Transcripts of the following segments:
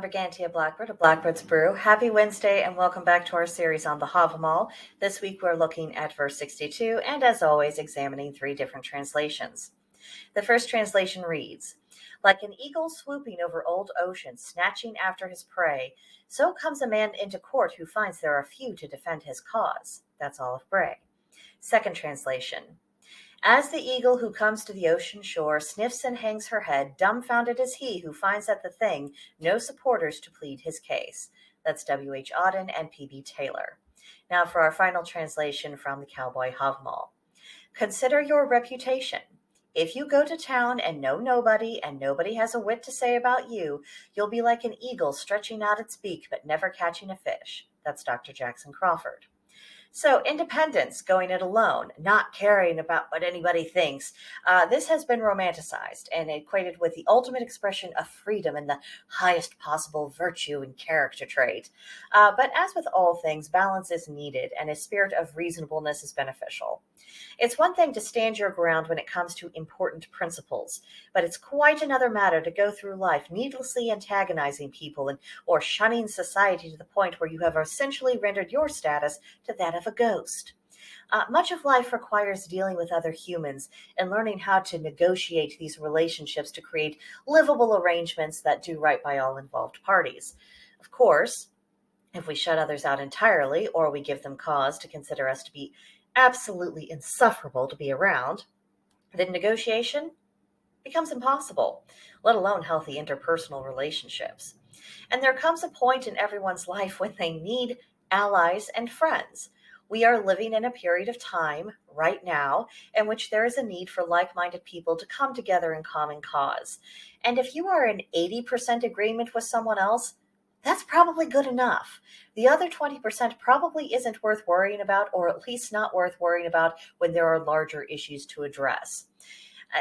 Brigantia Blackbird of Blackbird's Brew. Happy Wednesday and welcome back to our series on the Havamal. This week we're looking at verse 62 and, as always, examining 3 different translations. The first translation reads, "Like an eagle swooping over old ocean, snatching after his prey, so comes a man into court who finds there are few to defend his cause." That's Olive Bray. Second translation, "As the eagle who comes to the ocean shore sniffs and hangs her head, dumbfounded is he who finds at the thing no supporters to plead his case." That's W.H. Auden and P.B. Taylor. Now for our final translation from the Cowboy Havamal. "Consider your reputation. If you go to town and know nobody, and nobody has a whit to say about you, you'll be like an eagle stretching out its beak but never catching a fish." That's Dr. Jackson Crawford. So independence, going it alone, not caring about what anybody thinks, this has been romanticized and equated with the ultimate expression of freedom and the highest possible virtue and character trait. But as with all things, balance is needed and a spirit of reasonableness is beneficial. It's one thing to stand your ground when it comes to important principles, but it's quite another matter to go through life needlessly antagonizing people or shunning society to the point where you have essentially rendered your status to that of a ghost. Much of life requires dealing with other humans and learning how to negotiate these relationships to create livable arrangements that do right by all involved parties. Of course, if we shut others out entirely, or we give them cause to consider us to be absolutely insufferable to be around, then negotiation becomes impossible, let alone healthy interpersonal relationships. And there comes a point in everyone's life when they need allies and friends. We are living in a period of time right now in which there is a need for like-minded people to come together in common cause. And if you are in 80% agreement with someone else, that's probably good enough. The other 20% probably isn't worth worrying about, or at least not worth worrying about when there are larger issues to address.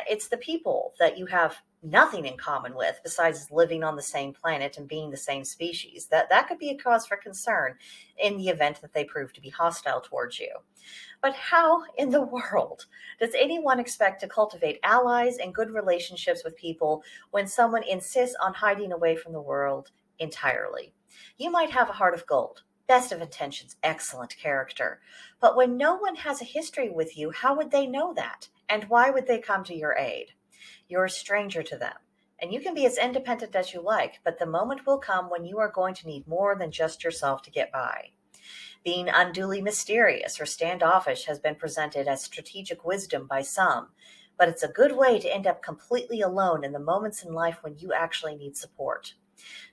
It's the people that you have nothing in common with besides living on the same planet and being the same species. That could be a cause for concern in the event that they prove to be hostile towards you. But how in the world does anyone expect to cultivate allies and good relationships with people when someone insists on hiding away from the world entirely? You might have a heart of gold, best of intentions, excellent character, but when no one has a history with you, how would they know that? And why would they come to your aid? You're a stranger to them, and you can be as independent as you like, but the moment will come when you are going to need more than just yourself to get by. Being unduly mysterious or standoffish has been presented as strategic wisdom by some, but it's a good way to end up completely alone in the moments in life when you actually need support.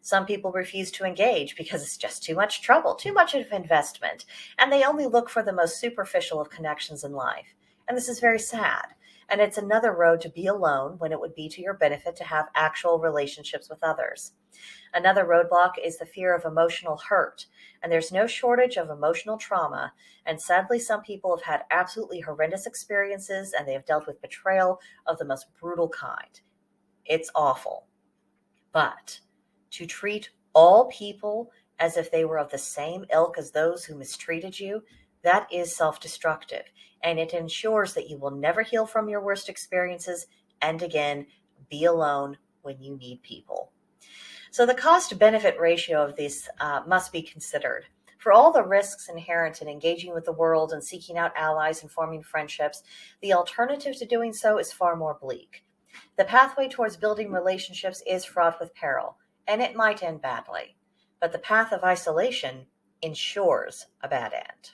Some people refuse to engage because it's just too much trouble, too much of investment, and they only look for the most superficial of connections in life. And this is very sad. And it's another road to be alone when it would be to your benefit to have actual relationships with others. Another roadblock is the fear of emotional hurt. And there's no shortage of emotional trauma. And sadly, some people have had absolutely horrendous experiences and they have dealt with betrayal of the most brutal kind. It's awful. But to treat all people as if they were of the same ilk as those who mistreated you, that is self-destructive, and it ensures that you will never heal from your worst experiences and, again, be alone when you need people. So the cost-benefit ratio of this must be considered. For all the risks inherent in engaging with the world and seeking out allies and forming friendships, the alternative to doing so is far more bleak. The pathway towards building relationships is fraught with peril, and it might end badly. But the path of isolation ensures a bad end.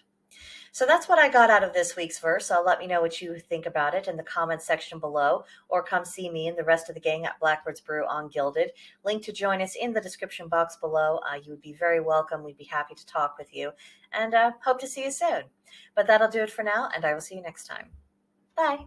So that's what I got out of this week's verse. Let me know what you think about it in the comments section below, or come see me and the rest of the gang at Blackbird's Brew on Gilded. Link to join us in the description box below. You would be very welcome. We'd be happy to talk with you, and hope to see you soon. But that'll do it for now, and I will see you next time. Bye.